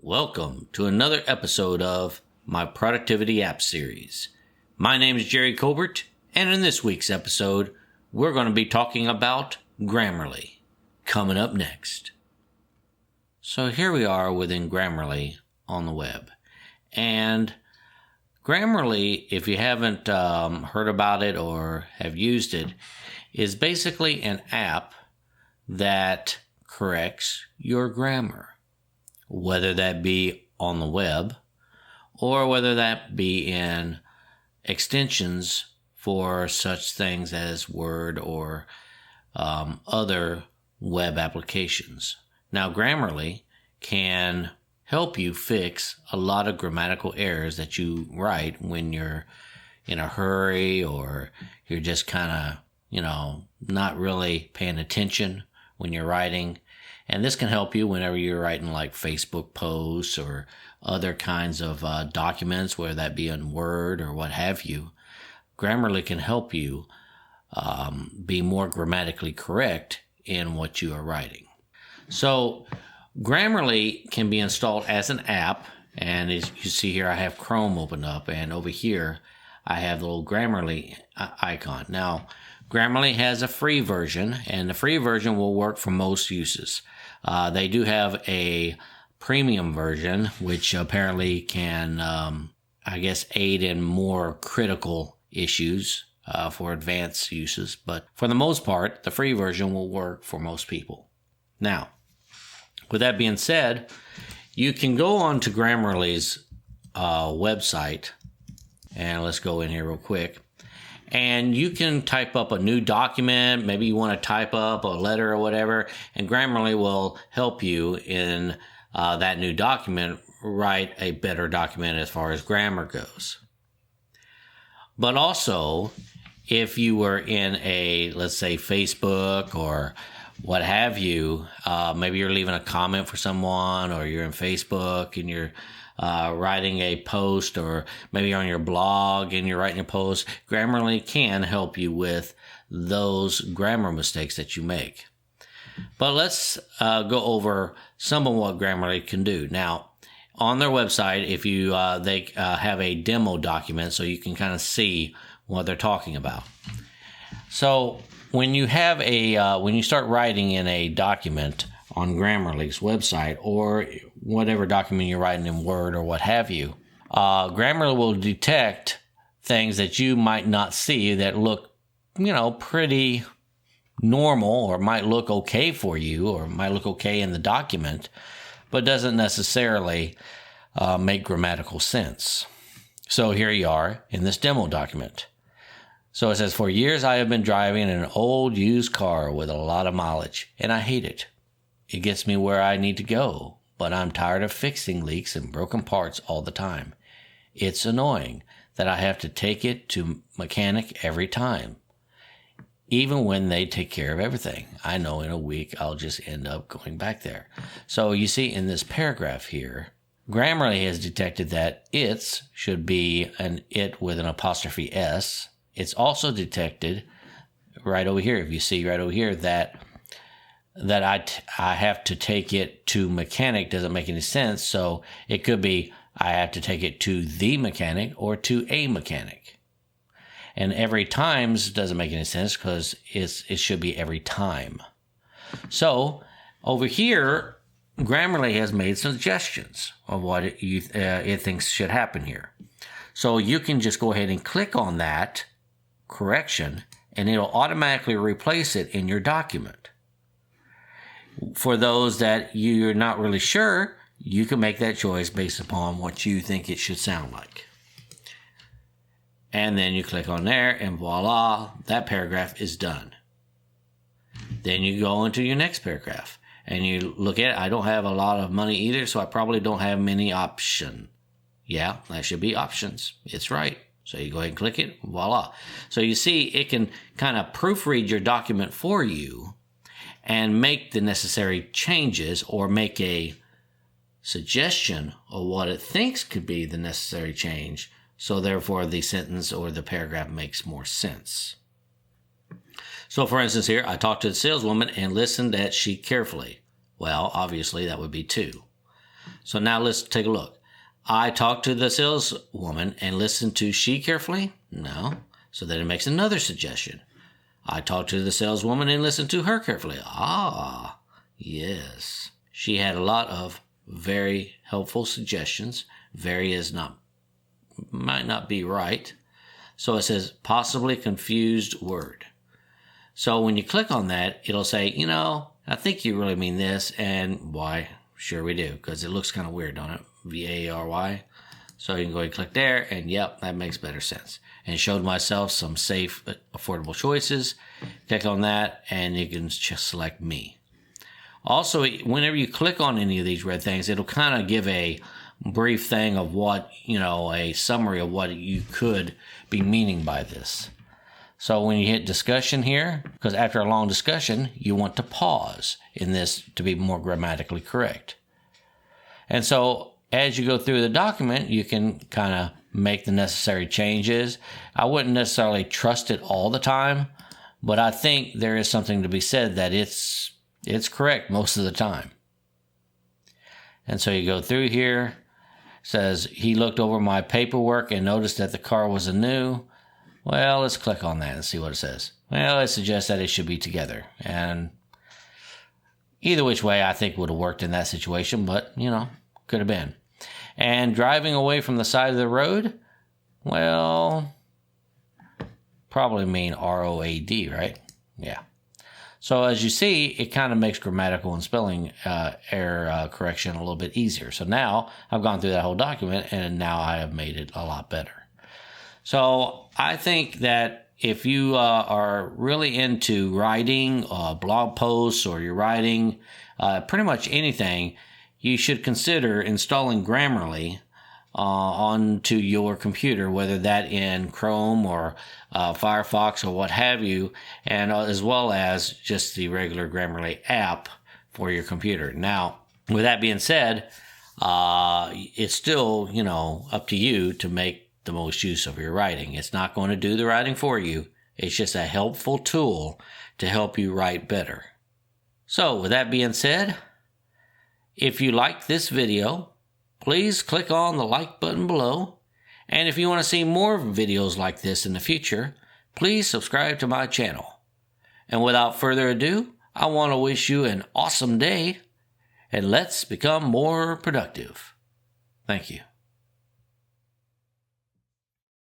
Welcome to another episode of my Productivity App Series. My name is Jerry Colbert, and in this week's episode, we're going to be talking about Grammarly, coming up next. So here we are within Grammarly on the web. And Grammarly, if you haven't heard about it or have used it, is basically an app that corrects your grammar, whether that be on the web or whether that be in extensions for such things as Word or other web applications. Now, Grammarly can help you fix a lot of grammatical errors that you write when you're in a hurry or you're just kind of, not really paying attention when you're writing. And this can help you whenever you're writing like Facebook posts or other kinds of documents, whether that be in Word or what have you. Grammarly can help you be more grammatically correct in what you are writing. So Grammarly can be installed as an app. And as you see here, I have Chrome open up. And over here, I have the little Grammarly icon. Now, Grammarly has a free version, and the free version will work for most uses. They do have a premium version, which apparently can, aid in more critical issues for advanced uses. But for the most part, the free version will work for most people. Now, with that being said, you can go on to Grammarly's website, and let's go in here real quick. And you can type up a new document. Maybe you want to type up a letter or whatever, and Grammarly will help you in that new document write a better document as far as grammar goes. But also, if you were in let's say Facebook or what have you, maybe you're leaving a comment for someone, or you're in Facebook and you're writing a post, or maybe you're on your blog and you're writing a post, Grammarly can help you with those grammar mistakes that you make. But let's go over some of what Grammarly can do. Now, on their website, if you they have a demo document so you can kind of see what they're talking about. So when you have when you start writing in a document on Grammarly's website, or whatever document you're writing in Word or what have you, Grammarly will detect things that you might not see that look, pretty normal, or might look okay for you, or might look okay in the document, but doesn't necessarily make grammatical sense. So here you are in this demo document. So it says, "For years I have been driving an old used car with a lot of mileage, and I hate it. It gets me where I need to go, but I'm tired of fixing leaks and broken parts all the time. It's annoying that I have to take it to mechanic every time. Even when they take care of everything, I know in a week I'll just end up going back there." So you see in this paragraph here, Grammarly has detected that "its" should be an "it" with an apostrophe S. It's also detected right over here, if you see right over here, that I have to take it to mechanic doesn't make any sense. So it could be I have to take it to the mechanic or to a mechanic. And every times doesn't make any sense because it should be every time. So over here, Grammarly has made suggestions of what it thinks should happen here. So you can just go ahead and click on that correction, and it'll automatically replace it in your document. For those that you're not really sure, you can make that choice based upon what you think it should sound like. And then you click on there, and voila, that paragraph is done. Then you go into your next paragraph, and you look at it. I don't have a lot of money either, so I probably don't have many options. Yeah, that should be options. It's right. So you go ahead and click it, voila. So you see, it can kind of proofread your document for you and make the necessary changes, or make a suggestion of what it thinks could be the necessary change. So therefore, the sentence or the paragraph makes more sense. So for instance here, I talked to the saleswoman and listened at she carefully. Well, obviously that would be 2. So now let's take a look. I talked to the saleswoman and listened to she carefully? No. So then it makes another suggestion. I talked to the saleswoman and listened to her carefully. Ah, yes. She had a lot of very helpful suggestions. Very might not be right. So it says possibly confused word. So when you click on that, it'll say, I think you really mean this, and why? Sure we do, because it looks kind of weird, don't it? VARY. So you can go ahead and click there, and yep, that makes better sense. And showed myself some safe, affordable choices. Click on that, and you can just select me. Also, whenever you click on any of these red things, it'll kind of give a brief thing of what, a summary of what you could be meaning by this. So when you hit discussion here, because after a long discussion, you want to pause in this to be more grammatically correct. And so as you go through the document, you can kind of make the necessary changes. I wouldn't necessarily trust it all the time, but I think there is something to be said that it's correct most of the time. And so you go through here. It says he looked over my paperwork and noticed that the car was anew. Well, let's click on that and see what it says. Well, it suggests that it should be together. And either which way I think would have worked in that situation, but, could have been. And driving away from the side of the road, well, probably mean ROAD, right? Yeah. So as you see, it kind of makes grammatical and spelling error correction a little bit easier. So now I've gone through that whole document, and now I have made it a lot better. So I think that if you are really into writing blog posts, or you're writing pretty much anything, you should consider installing Grammarly onto your computer, whether that in Chrome or Firefox or what have you, and as well as just the regular Grammarly app for your computer. Now, with that being said, it's still, up to you to make the most use of your writing. It's not going to do the writing for you. It's just a helpful tool to help you write better. So with that being said, if you like this video, please click on the like button below. And if you want to see more videos like this in the future, please subscribe to my channel. And without further ado, I want to wish you an awesome day, and let's become more productive. Thank you.